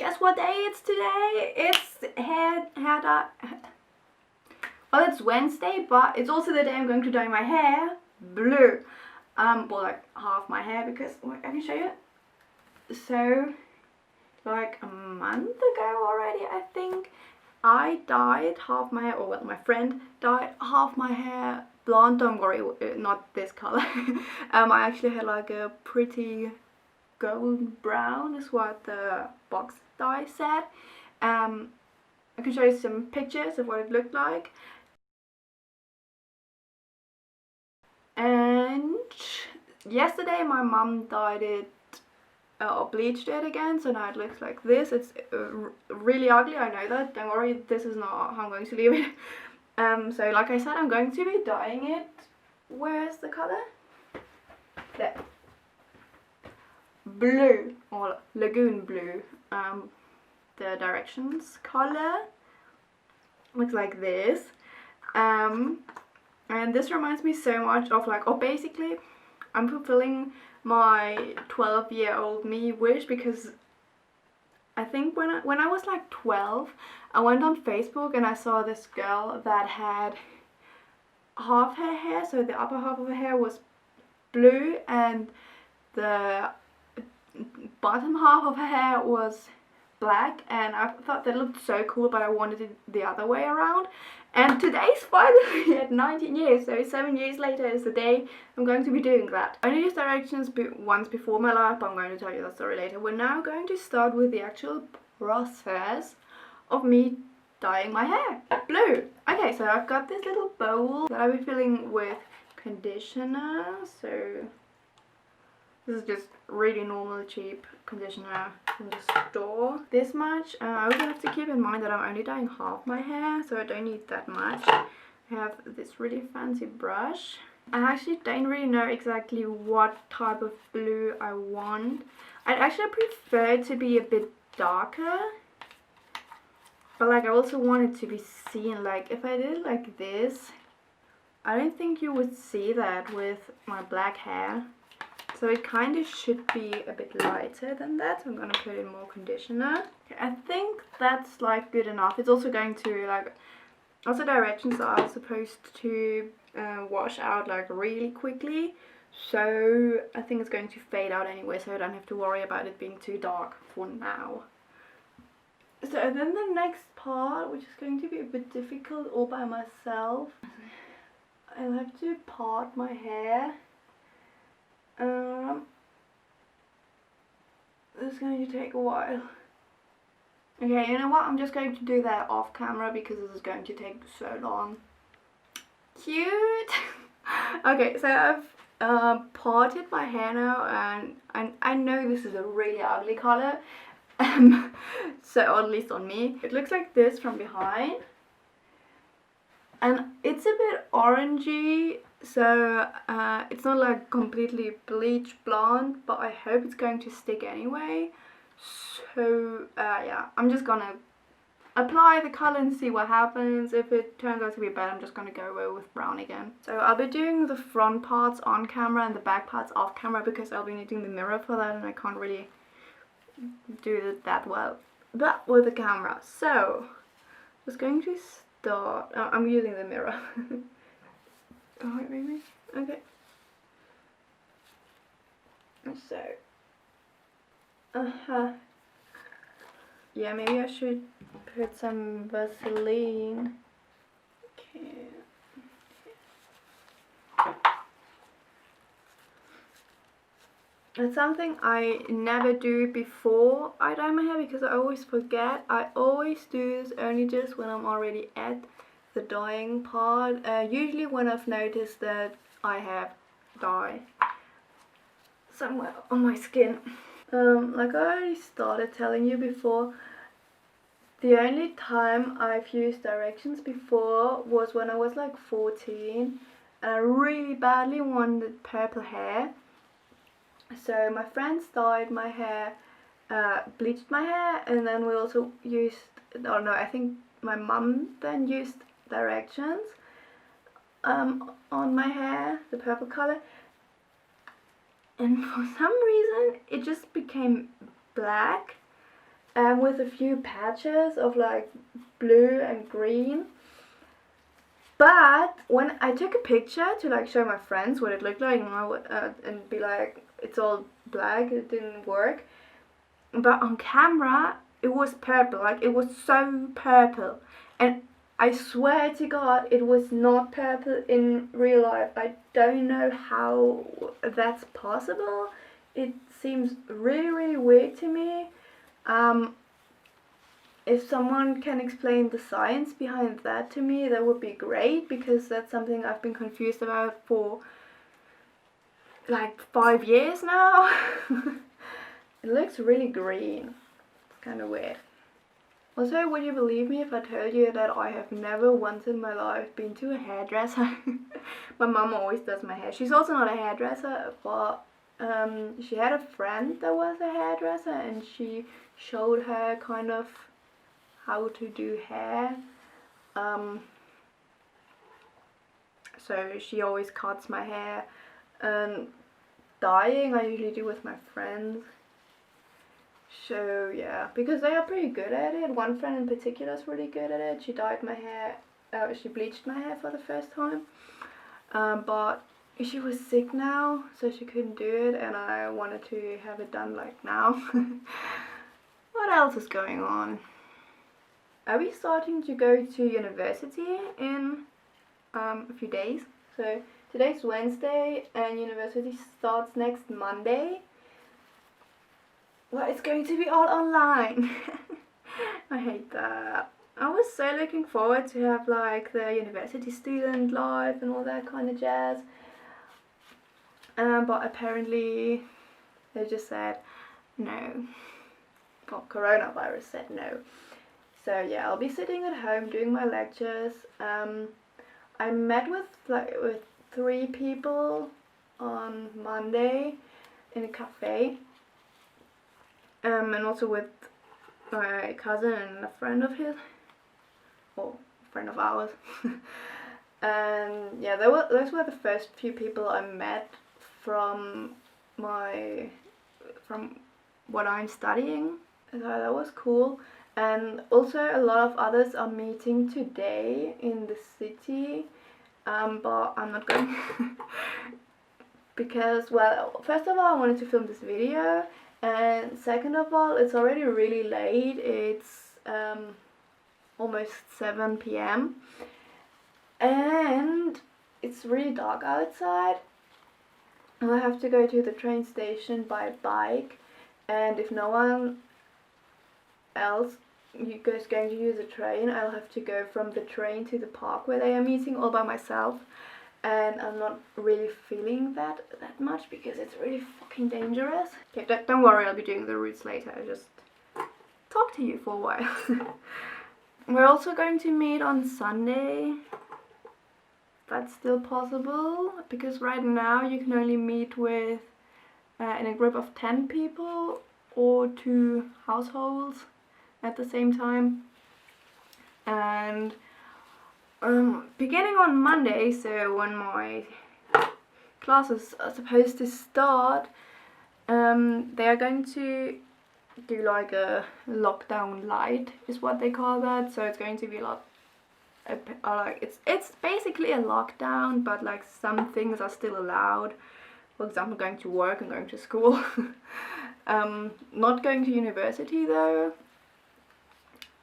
Guess what day it's today? It's hair dye. Well, it's Wednesday, but it's also the day I'm going to dye my hair blue. Well, like half my hair, because wait, I can show you. So, like a month ago already, I think, I dyed half my hair, or well, my friend dyed half my hair blonde. Don't worry, not this color. I actually had like a pretty golden brown, is what the box dye said. I can show you some pictures of what it looked like. And yesterday my mum dyed it or bleached it again, so now it looks like this. It's really ugly, I know that. Don't worry, this is not how I'm going to leave it. So like I said, I'm going to be dyeing it. Where's the color? There. Blue, or lagoon blue. The directions color looks like this. And this reminds me so much of like, or basically I'm fulfilling my 12-year-old me wish, because I think when I was like 12, I went on Facebook and I saw this girl that had half her hair, so the upper half of her hair was blue and the bottom half of her hair was black, and I thought that looked so cool, but I wanted it the other way around. And today's finally at 19 years, so 7 years later is the day I'm going to be doing that. I only used directions once before my life, but I'm going to tell you that story later. We're now going to start with the actual process of me dyeing my hair blue. Okay, so I've got this little bowl that I'll be filling with conditioner. So this is just really normal cheap conditioner from the store. This much. I also have to keep in mind that I'm only dyeing half my hair, so I don't need that much. I have this really fancy brush. I actually don't really know exactly what type of blue I want. I'd actually prefer it to be a bit darker, but like I also want it to be seen. Like if I did it like this, I don't think you would see that with my black hair. So it kind of should be a bit lighter than that. So I'm going to put in more conditioner. Okay, I think that's like good enough. It's also going to like, also directions are supposed to wash out like really quickly. So I think it's going to fade out anyway, so I don't have to worry about it being too dark for now. So then the next part, which is going to be a bit difficult all by myself, I'll have to part my hair. This is going to take a while. Okay, you know what? I'm just going to do that off camera because this is going to take so long. Cute! Okay, so I've parted my hair now, and I know this is a really ugly color. So, or at least on me. It looks like this from behind. And it's a bit orangey, so it's not like completely bleach blonde, but I hope it's going to stick anyway. So yeah, I'm just gonna apply the color and see what happens. If it turns out to be bad, I'm just gonna go away with brown again. So I'll be doing the front parts on camera and the back parts off camera, because I'll be needing the mirror for that, and I can't really do it that well but with the camera. So just going to start. I'm using the mirror. Oh wait, maybe? Okay. So yeah, maybe I should put some Vaseline. Okay. It's something I never do before I dye my hair, because I always forget. I always do this only just when I'm already at the dyeing part. Usually when I've noticed that I have dye somewhere on my skin. Like I already started telling you before, the only time I've used directions before was when I was like 14 and I really badly wanted purple hair. So my friends dyed my hair, bleached my hair, and then we also used, oh no, I think my mum then used directions on my hair, the purple color, and for some reason it just became black. with a few patches of like blue and green. But when I took a picture to like show my friends what it looked like, and be like, it's all black, it didn't work. But on camera, it was purple, like it was so purple. And I swear to God, it was not purple in real life. I don't know how that's possible. It seems really, really weird to me. If someone can explain the science behind that to me, that would be great, because that's something I've been confused about for like 5 years now. It looks really green. It's kind of weird. Also, would you believe me if I told you that I have never once in my life been to a hairdresser? My mom always does my hair. She's also not a hairdresser, but she had a friend that was a hairdresser, and she showed her kind of how to do hair. So she always cuts my hair. Dyeing I usually do with my friends. So yeah, because they are pretty good at it. One friend in particular is really good at it. She dyed my hair, she bleached my hair for the first time. But she was sick now, so she couldn't do it, and I wanted to have it done like now. What else is going on? I'll be starting to go to university in a few days. So today's Wednesday and university starts next Monday. Well, it's going to be all online. I hate that. I was so looking forward to have like the university student life and all that kind of jazz. But apparently they just said no. Well, coronavirus said no. So yeah, I'll be sitting at home doing my lectures. I met with 3 people on Monday in a cafe. And also with my cousin and a friend of his, or friend of ours. And yeah, those were the first few people I met from what I'm studying. So that was cool. And also a lot of others are meeting today in the city, but I'm not going because, well, first of all I wanted to film this video, and second of all it's already really late. It's almost 7 p.m. and it's really dark outside, and I have to go to the train station by bike, and if no one else you guys going to use a train, I'll have to go from the train to the park where they are meeting all by myself, and I'm not really feeling that much because it's really fucking dangerous. Okay, don't worry, I'll be doing the routes later. I just talk to you for a while. We're also going to meet on Sunday. That's still possible, because right now you can only meet with in a group of 10 people or 2 households at the same time. And beginning on Monday, so when my classes are supposed to start, they are going to do like a lockdown light, is what they call that. So it's going to be a lot like it's basically a lockdown, but like some things are still allowed. For example, going to work and going to school. Not going to university though.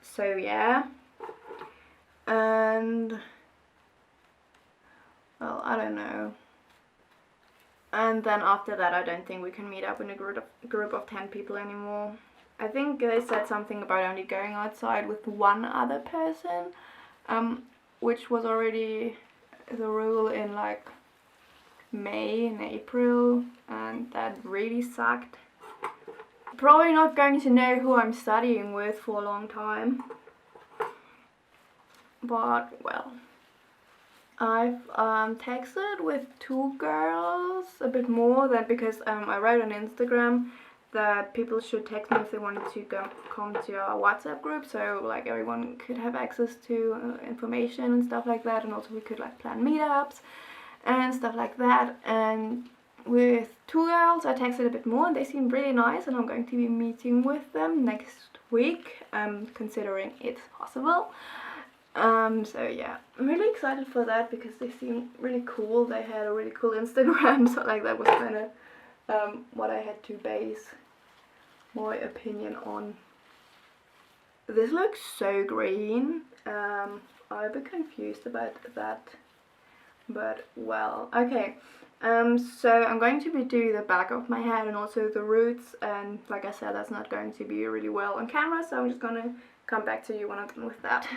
So yeah. And well, I don't know. And then after that, I don't think we can meet up in a group of 10 people anymore. I think they said something about only going outside with 1 other person, which was already the rule in like May and April, and that really sucked. Probably not going to know who I'm studying with for a long time. But well, I've texted with 2 girls a bit more than, because I wrote on Instagram that people should text me if they wanted to come to our WhatsApp group, so like everyone could have access to information and stuff like that, and also we could like plan meetups and stuff like that. And with 2 girls I texted a bit more, and they seem really nice, and I'm going to be meeting with them next week, considering it's possible. So yeah, I'm really excited for that because they seem really cool. They had a really cool Instagram, so like that was kind of what I had to base my opinion on. This looks so green. I'm a bit confused about that, but well, okay. So I'm going to be doing the back of my head and also the roots, and like I said, that's not going to be really well on camera, so I'm just gonna come back to you when I'm done with that.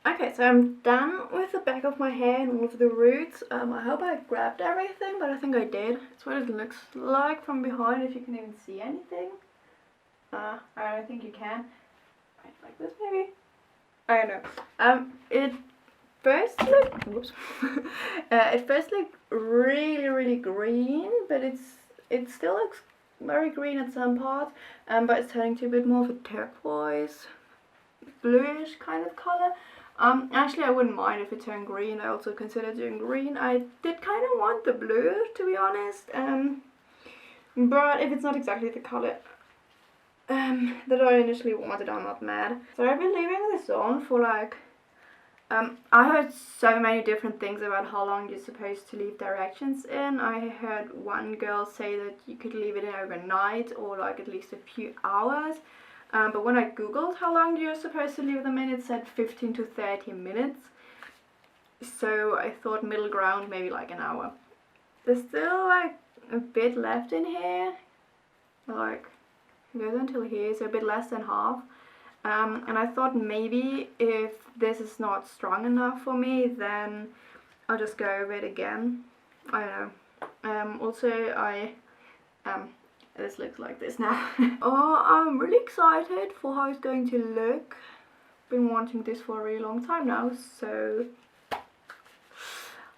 Okay, so I'm done with the back of my hair and all of the roots. I hope I grabbed everything, but I think I did. That's what it looks like from behind, if you can even see anything. I don't think you can. Right, like this maybe? I don't know. It first looked, whoops. It first looked really green, but it still looks very green at some parts. But it's turning to a bit more of a turquoise, bluish kind of color. Actually, I wouldn't mind if it turned green. I also considered doing green. I did kind of want the blue, to be honest. But if it's not exactly the color that I initially wanted, I'm not mad. So I've been leaving this on for like, I heard so many different things about how long you're supposed to leave directions in. I heard one girl say that you could leave it in overnight or like at least a few hours. But when I googled how long you're supposed to leave them in, it said 15 to 30 minutes. So I thought middle ground, maybe like an hour. There's still like a bit left in here. Like, it goes until here, so a bit less than half. And I thought maybe if this is not strong enough for me, then I'll just go over it again. I don't know. Also, this looks like this now. Oh, I'm really excited for how it's going to look. Been wanting this for a really long time now, so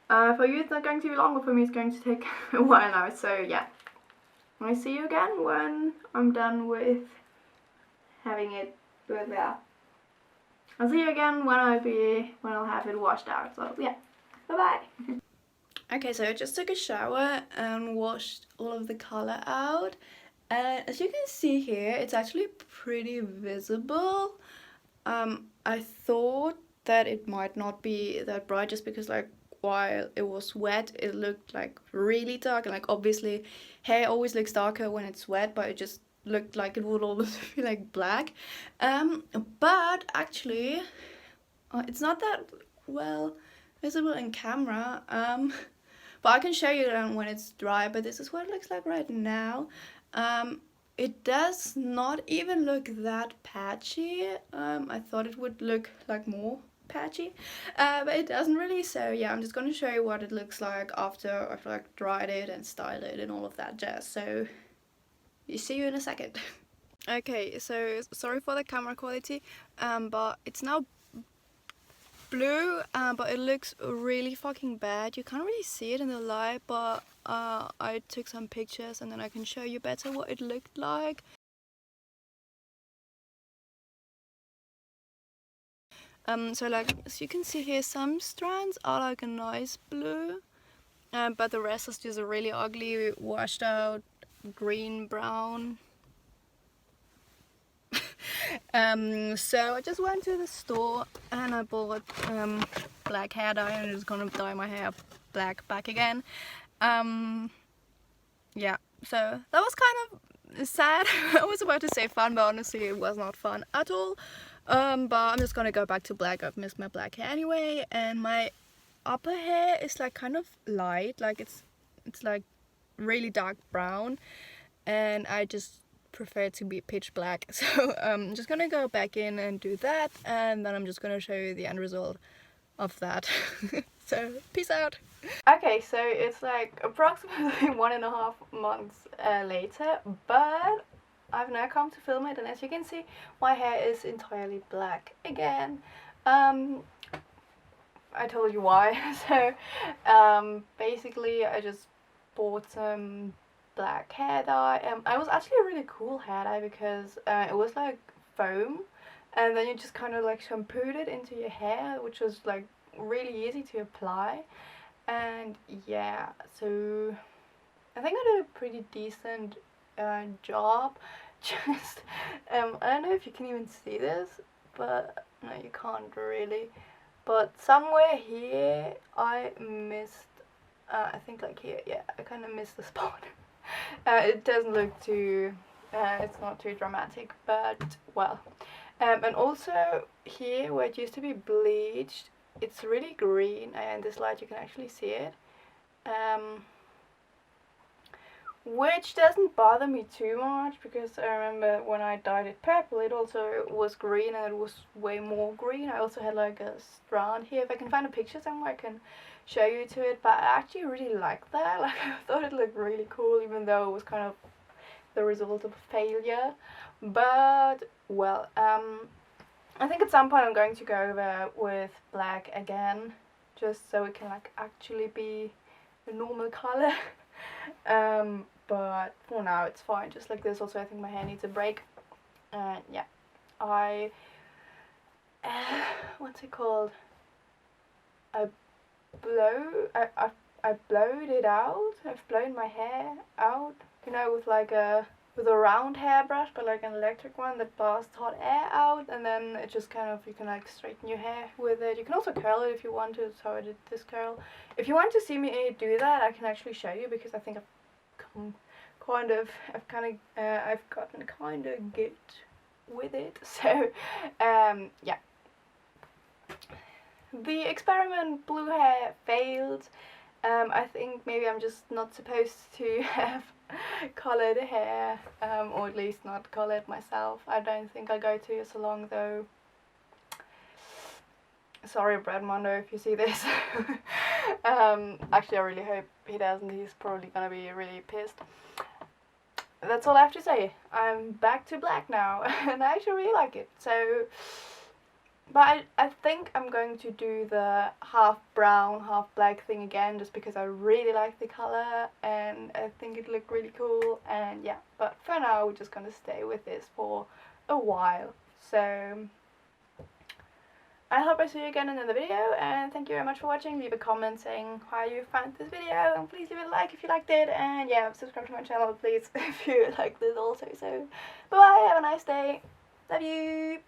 for you it's not going to be long, but for me it's going to take a while now, so yeah. I see you again when I'm done with having it with that. I'll see you again when I'll have it washed out, so yeah, bye bye. Okay, so I just took a shower and washed all of the color out, and as you can see here, it's actually pretty visible. I thought that it might not be that bright just because like while it was wet it looked like really dark, and like obviously hair always looks darker when it's wet, but it just looked like it would almost be like black. But actually it's not that well visible in camera. But I can show you then when it's dry, but this is what it looks like right now. It does not even look that patchy. I thought it would look like more patchy, but it doesn't really. So yeah, I'm just going to show you what it looks like after I've like dried it and styled it and all of that jazz. So see you in a second. Okay, so sorry for the camera quality, but it's now blue, but it looks really fucking bad. You can't really see it in the light, but I took some pictures and then I can show you better what it looked like. So like, as you can see here, some strands are like a nice blue, but the rest is just a really ugly, washed out green brown. So I just went to the store and I bought black hair dye, and I'm just gonna dye my hair black back again. Yeah, so that was kind of sad. I was about to say fun, but honestly it was not fun at all. But I'm just gonna go back to black. I've missed my black hair anyway, and my upper hair is like kind of light, like it's like really dark brown, and I just prefer it to be pitch black. So I'm just gonna go back in and do that, and then I'm just gonna show you the end result of that. So peace out. Okay, so it's like approximately 1.5 months later, but I've now come to film it, and as you can see my hair is entirely black again. I told you why. So basically I just bought some black hair dye. It was actually a really cool hair dye because it was like foam, and then you just kind of like shampooed it into your hair, which was like really easy to apply. And yeah, so I think I did a pretty decent job. just, I don't know if you can even see this, but no, you can't really. But somewhere here, I missed, I think like here, yeah, I kind of missed the spot. It doesn't look too, it's not too dramatic, but well. And also here, where it used to be bleached, it's really green, and in this light you can actually see it. Which doesn't bother me too much, because I remember when I dyed it purple, it also was green, and it was way more green. I also had like a strand here. If I can find a picture somewhere, I can show you to it, but I actually really liked that. Like, I thought it looked really cool, even though it was kind of the result of a failure. But well, I think at some point I'm going to go over with black again, just so it can like actually be a normal color. But for now it's fine, just like this. Also, I think my hair needs a break. And yeah, I what's it called? I blowed it out. I've blown my hair out, you know, with like a round hairbrush, but like an electric one that blasts hot air out, and then it just kind of, you can like straighten your hair with it. You can also curl it if you want to, so I did this curl. If you want to see me do that, I can actually show you, because I think I've gotten kind of good with it. So yeah, the experiment blue hair failed. I think maybe I'm just not supposed to have colored hair, or at least not colored myself. I don't think I'll go to a salon though. Sorry, Brad Mondo, if you see this. Actually, I really hope he doesn't. He's probably gonna be really pissed. That's all I have to say. I'm back to black now, and I actually really like it. So, but I think I'm going to do the half brown, half black thing again, just because I really like the color, and I think it looked really cool, and yeah. But for now, we're just gonna stay with this for a while. So, I hope I see you again in another video, and thank you very much for watching. Leave a comment saying how you found this video, and please leave a like if you liked it, and yeah, subscribe to my channel please if you like this also. So bye bye, have a nice day, love you.